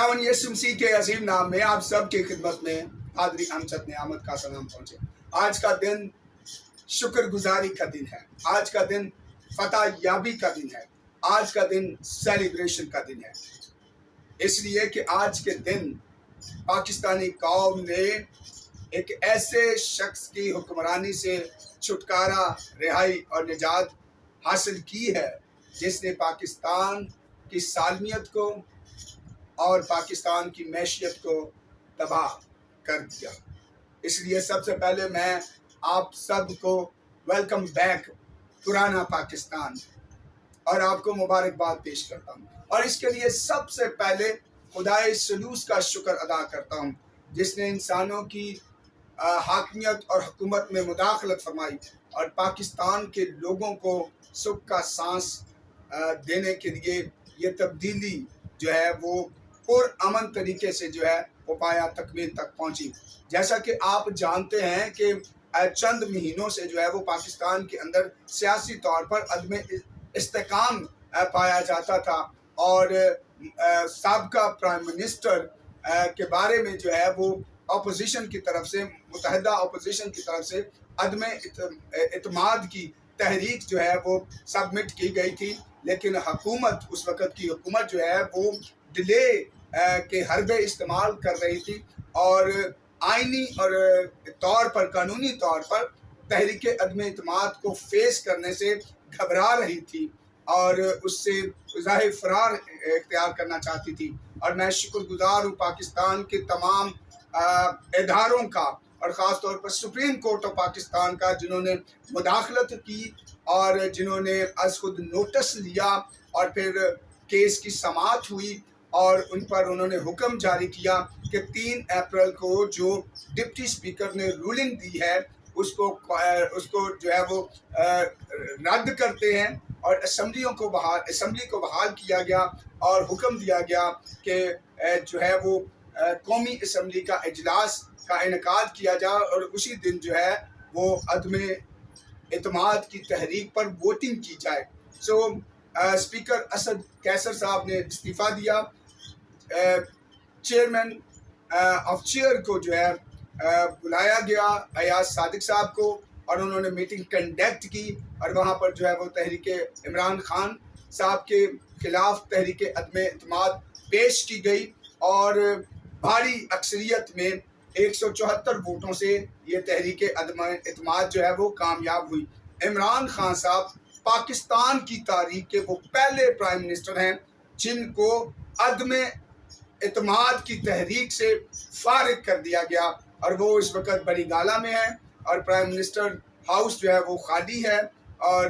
खुदावन यीशु मसीह के अजीम नाम में आप सब की खिदमत में पादरी अमजद नियामत का सलाम पहुंचे। आज का दिन शुक्रगुजारी का दिन है, आज का दिन फतह याबी का दिन है, आज का दिन सेलिब्रेशन का दिन है। इसलिए कि आज के दिन पाकिस्तानी कौम ने एक ऐसे शख्स की हुक्मरानी से छुटकारा, रिहाई और निजात हासिल की है जिसने पाकिस्तान की सालमियत को और पाकिस्तान की मैशियत को तबाह कर दिया। इसलिए सबसे पहले मैं आप सबको वेलकम बैक पुराना पाकिस्तान और आपको मुबारकबाद पेश करता हूँ। और इसके लिए सबसे पहले खुदाए सलूस का शुक्र अदा करता हूँ जिसने इंसानों की हाकमियत और हुकूमत में मुदाखलत फरमाई और पाकिस्तान के लोगों को सुख का सांस देने के लिए ये तब्दीली जो है वो पुरअमन तरीके से जो है वो पाया तकमील तक पहुंची। जैसा कि आप जानते हैं कि चंद महीनों से जो है वो पाकिस्तान के अंदर सियासी तौर पर अदम इस्तेकाम पाया जाता था और साबका प्राइम मिनिस्टर के बारे में जो है वो अपोजिशन की तरफ से, मुतहदा अपोजिशन की तरफ से अदम इत्माद की तहरीक जो है वो सबमिट की गई थी। लेकिन हुकूमत, उस वक़्त की हुकूमत जो है वो डिले के हरबे इस्तेमाल कर रही थी और आइनी और तौर पर, कानूनी तौर पर तहरीक अदम इत्माद को फेस करने से घबरा रही थी और उससे ज़ाहिर फरार इख्तियार करना चाहती थी। और मैं शुक्रगुजार हूँ पाकिस्तान के तमाम इदारों का और ख़ास तौर पर सुप्रीम कोर्ट ऑफ पाकिस्तान का, जिन्होंने मुदाखलत की और जिन्होंने आज खुद नोटिस लिया और फिर केस की समाअत हुई और उन पर उन्होंने हुक्म जारी किया कि 3 अप्रैल को जो डिप्टी स्पीकर ने रूलिंग दी है उसको जो है वो रद्द करते हैं और असेंबली को बहाल किया गया और हुक्म दिया गया कि जो है वो कौमी असेंबली का इजलास का इनेकाद किया जाए और उसी दिन जो है वो अदम इत्माद की तहरीक पर वोटिंग की जाए। स्पीकर असद कैसर साहब ने इस्तीफ़ा दिया। चेयरमैन ऑफ चेयर को जो है बुलाया गया, अयाज सादिक साहब को, और उन्होंने मीटिंग कंडक्ट की और वहाँ पर जो है वो तहरीक इमरान खान साहब के ख़िलाफ़ तहरीक अदम इत्माद पेश की गई और भारी अक्सरियत में 174 वोटों से ये तहरीक अदम इत्माद जो है वो कामयाब हुई। इमरान खान साहब पाकिस्तान की तारीख के वो पहले प्राइम मिनिस्टर हैं जिनको अदम इत्माद की तहरीक से फारिग कर दिया गया और वो इस वक्त बड़ी गाला में है और प्राइम मिनिस्टर हाउस जो है वो खाली है। और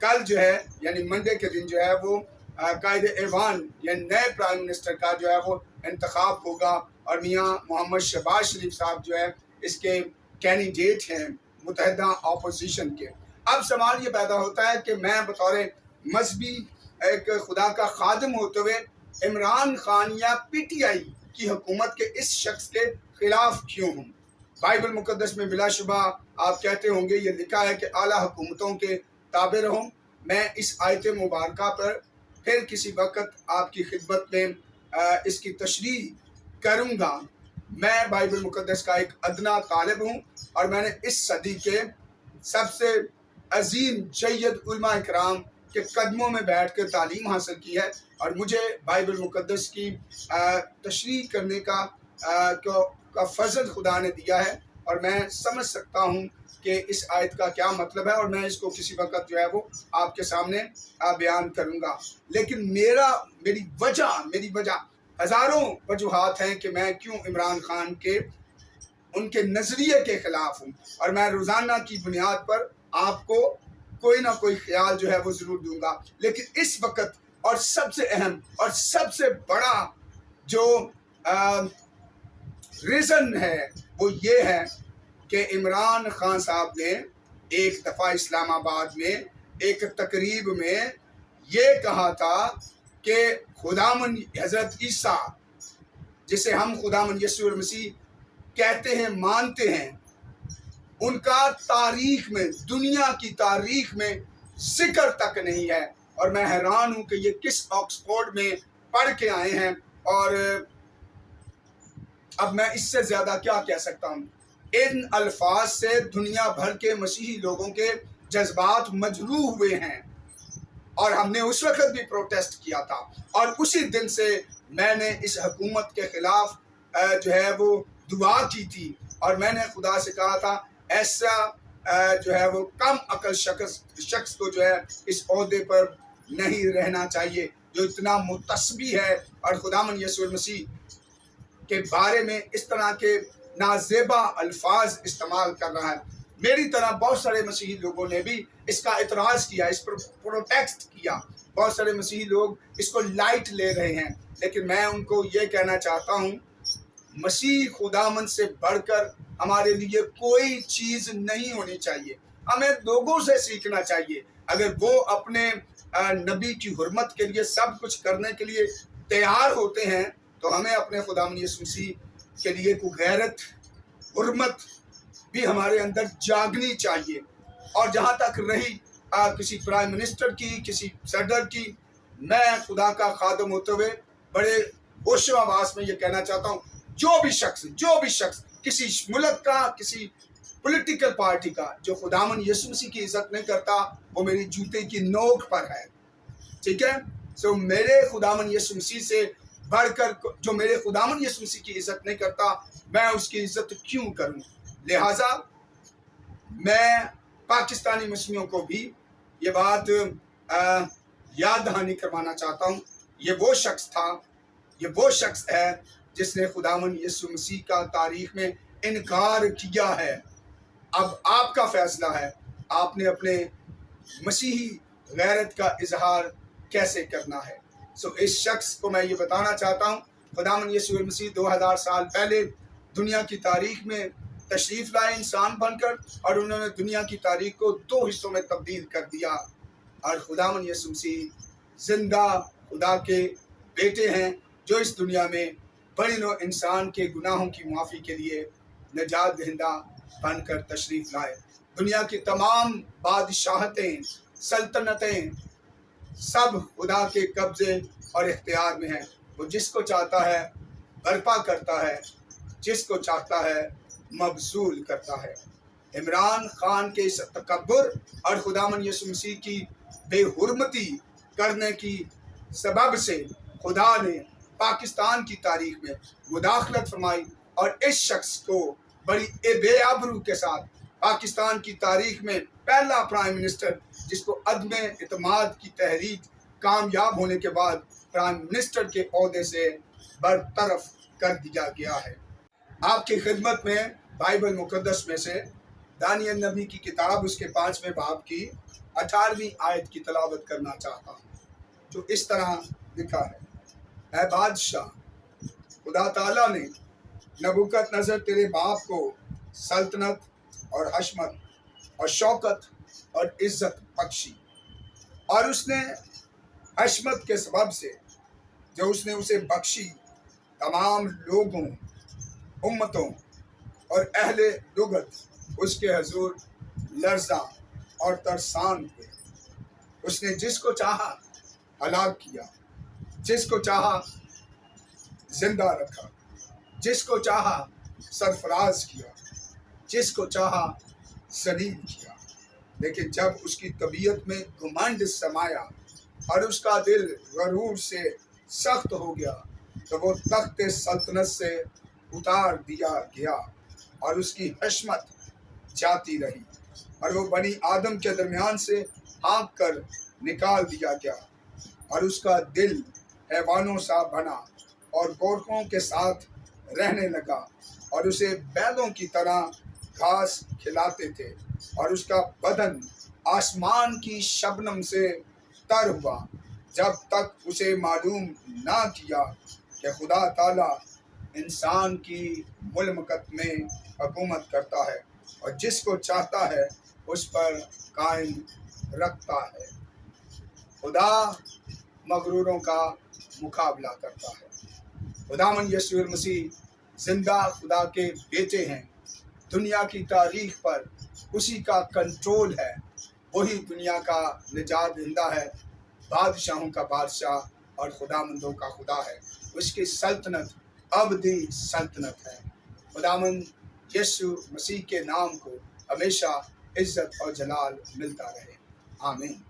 कल जो है यानी मंडे के दिन जो है वो कायदे ऐवान या नए प्राइम मिनिस्टर का जो है वो इंतखाब होगा और मियाँ मोहम्मद शहबाज शरीफ साहब जो है इसके कैंडिडेट हैं मुतहदा अपोजिशन के। अब सवाल ये पैदा होता है कि मैं बतौर मजहबी एक खुदा का खादिम होते हुए इमरान खान या PTI की हुकूमत के इस शख्स के खिलाफ क्यों हूँ। बाइबल मुकद्दस में बिलाशुबा आप कहते होंगे, ये लिखा है कि आला हुकूमतों के ताबे रहो। मैं इस आयत मुबारका पर फिर किसी वक्त आपकी खिदमत में इसकी तशरीह करूँगा। मैं बाइबल मुकद्दस का एक अदना तालिब हूँ और मैंने इस सदी के सबसे अजीम जय्यद उलमा इकराम के कदमों में बैठ कर तालीम हासिल की है और मुझे बाइबल मुकद्दस की तशरीह करने का फजल खुदा ने दिया है और मैं समझ सकता हूँ कि इस आयत का क्या मतलब है और मैं इसको किसी वक्त जो है वो आपके सामने बयान करूँगा। लेकिन मेरी वजह हज़ारों वजूहात हैं कि मैं क्यों इमरान खान के उनके नज़रिए के ख़िलाफ़ हूँ और मैं रोज़ाना की बुनियाद पर आपको कोई ना कोई ख्याल जो है वो ज़रूर दूंगा। लेकिन इस वक्त और सबसे अहम और सबसे बड़ा जो रीज़न है वो ये है कि इमरान खान साहब ने एक दफ़ा इस्लामाबाद में एक तकरीब में ये कहा था कि खुदावन हज़रत ईसा, जिसे हम खुदावन यीशु मसीह कहते हैं, मानते हैं, उनका तारीख में, दुनिया की तारीख में जिक्र तक नहीं है। और मैं हैरान हूँ कि ये किस ऑक्सफोर्ड में पढ़ के आए हैं और اب میں اس سے زیادہ کیا کہہ سکتا ہوں؟ ان الفاظ سے دنیا بھر کے مسیحی لوگوں کے جذبات مجروح ہوئے ہیں، اور ہم نے اس وقت بھی پروٹیسٹ کیا تھا، اور اسی دن سے میں نے اس حکومت کے خلاف جو ہے وہ دعا کی تھی، اور میں نے خدا سے کہا تھا ایسا جو ہے وہ کم عقل شخص کو جو ہے اس عہدے پر نہیں رہنا چاہیے جو اتنا متسبی ہے اور خداوند یسوع مسیح کے بارے میں اس طرح کے نازیبا الفاظ استعمال کر رہا ہے۔ میری طرح بہت سارے مسیحی لوگوں نے بھی اس کا اعتراض کیا، اس پر پروٹیسٹ کیا، بہت سارے مسیحی لوگ اس کو لائٹ لے رہے ہیں، لیکن میں ان کو یہ کہنا چاہتا ہوں مسیح خداوند سے بڑھ کر ہمارے لیے کوئی چیز نہیں ہونی چاہیے۔ ہمیں لوگوں سے سیکھنا چاہیے، اگر وہ اپنے نبی کی حرمت کے لیے سب کچھ کرنے کے لیے تیار ہوتے ہیں تو ہمیں اپنے خداوند یسوع مسیح کے لیے کوئی غیرت، حرمت بھی ہمارے اندر جاگنی چاہیے۔ اور جہاں تک رہی کسی پرائم منسٹر کی، کسی صدر کی، میں خدا کا خادم ہوتے ہوئے بڑے ہوش و حواس میں یہ کہنا چاہتا ہوں جو بھی شخص کسی ملک کا، کسی پولیٹیکل پارٹی کا جو خداوند یسوع مسیح کی عزت نہیں کرتا وہ میری جوتے کی نوک پر ہے، ٹھیک ہے؟ سو میرے خداوند یسوع مسیح سے بڑھ کر جو میرے خداوند یسوع مسیح کی عزت نہیں کرتا میں اس کی عزت کیوں کروں؟ لہٰذا میں پاکستانی مسلموں کو بھی یہ بات یاد دہانی کروانا چاہتا ہوں، یہ وہ شخص ہے جس نے خداوند یسوع مسیح کا تاریخ میں انکار کیا ہے۔ اب آپ کا فیصلہ ہے آپ نے اپنے مسیحی غیرت کا اظہار کیسے کرنا ہے۔ سو اس شخص کو میں یہ بتانا چاہتا ہوں خداوند یسوع مسیح 2000 سال پہلے دنیا کی تاریخ میں تشریف لائے انسان بن کر، اور انہوں نے دنیا کی تاریخ کو 2 حصوں میں تبدیل کر دیا، اور خداوند یسوع مسیح زندہ خدا کے بیٹے ہیں جو اس دنیا میں بڑی نوع انسان کے گناہوں کی معافی کے لیے نجات دہندہ بن کر تشریف لائے۔ دنیا کی تمام بادشاہتیں، سلطنتیں سب خدا کے قبضے اور اختیار میں ہیں، وہ جس کو چاہتا ہے برپا کرتا ہے، جس کو چاہتا ہے مبذول کرتا ہے۔ عمران خان کے اس تکبر اور خداوند یسوع مسیح کی بے حرمتی کرنے کی سبب سے خدا نے پاکستان کی تاریخ میں مداخلت فرمائی، اور اس شخص کو بڑی بے آبرو کے ساتھ پاکستان کی تاریخ میں پہلا پرائم منسٹر جس کو عدم اعتماد کی تحریک کامیاب ہونے کے بعد پرائم منسٹر کے عہدے سے برطرف کر دیا گیا ہے۔ آپ کی خدمت میں بائبل مقدس میں سے دانیل نبی کی کتاب اس کے 5ویں باب کی 18ویں آیت کی تلاوت کرنا چاہتا ہوں، جو اس طرح لکھا ہے: اے بادشاہ، خدا تعالیٰ نے نبوکت نظر تیرے باپ کو سلطنت اور حشمت اور شوکت اور عزت بخشی، اور اس نے حشمت کے سبب سے جو اس نے اسے بخشی تمام لوگوں، امتوں اور اہل لغت اس کے حضور لرزاں اور ترسان ہوئے۔ اس نے جس کو چاہا ہلاک کیا، جس کو چاہا زندہ رکھا، جس کو چاہا سرفراز کیا، جس کو چاہا ذلیل کیا، لیکن جب اس کی طبیعت میں گھمنڈ سمایا اور اس کا دل غرور سے سخت ہو گیا تو وہ تخت سلطنت سے اتار دیا گیا اور اس کی حشمت جاتی رہی، اور وہ بنی آدم کے درمیان سے ہانک کر نکال دیا گیا، اور اس کا دل حیوانوں سا بنا اور گورکھوں کے ساتھ رہنے لگا، اور اسے بیلوں کی طرح گھاس کھلاتے تھے، اور اس کا بدن آسمان کی شبنم سے تر ہوا جب تک اسے معلوم نہ کیا کہ خدا تعالیٰ انسان کی ملکت میں حکومت کرتا ہے اور جس کو چاہتا ہے اس پر قائم رکھتا ہے۔ خدا مغروروں کا مقابلہ کرتا ہے۔ خداوند یسوع مسیح زندہ خدا کے بیٹے ہیں، دنیا کی تاریخ پر اسی کا کنٹرول ہے، وہی دنیا کا نجات دہندہ ہے، بادشاہوں کا بادشاہ اور خداوندوں کا خدا ہے۔ اس کی سلطنت अवधि सल्तनत है। खुदावंद यीशु मसीह के नाम को हमेशा इज्जत और जलाल मिलता रहे। आमीन।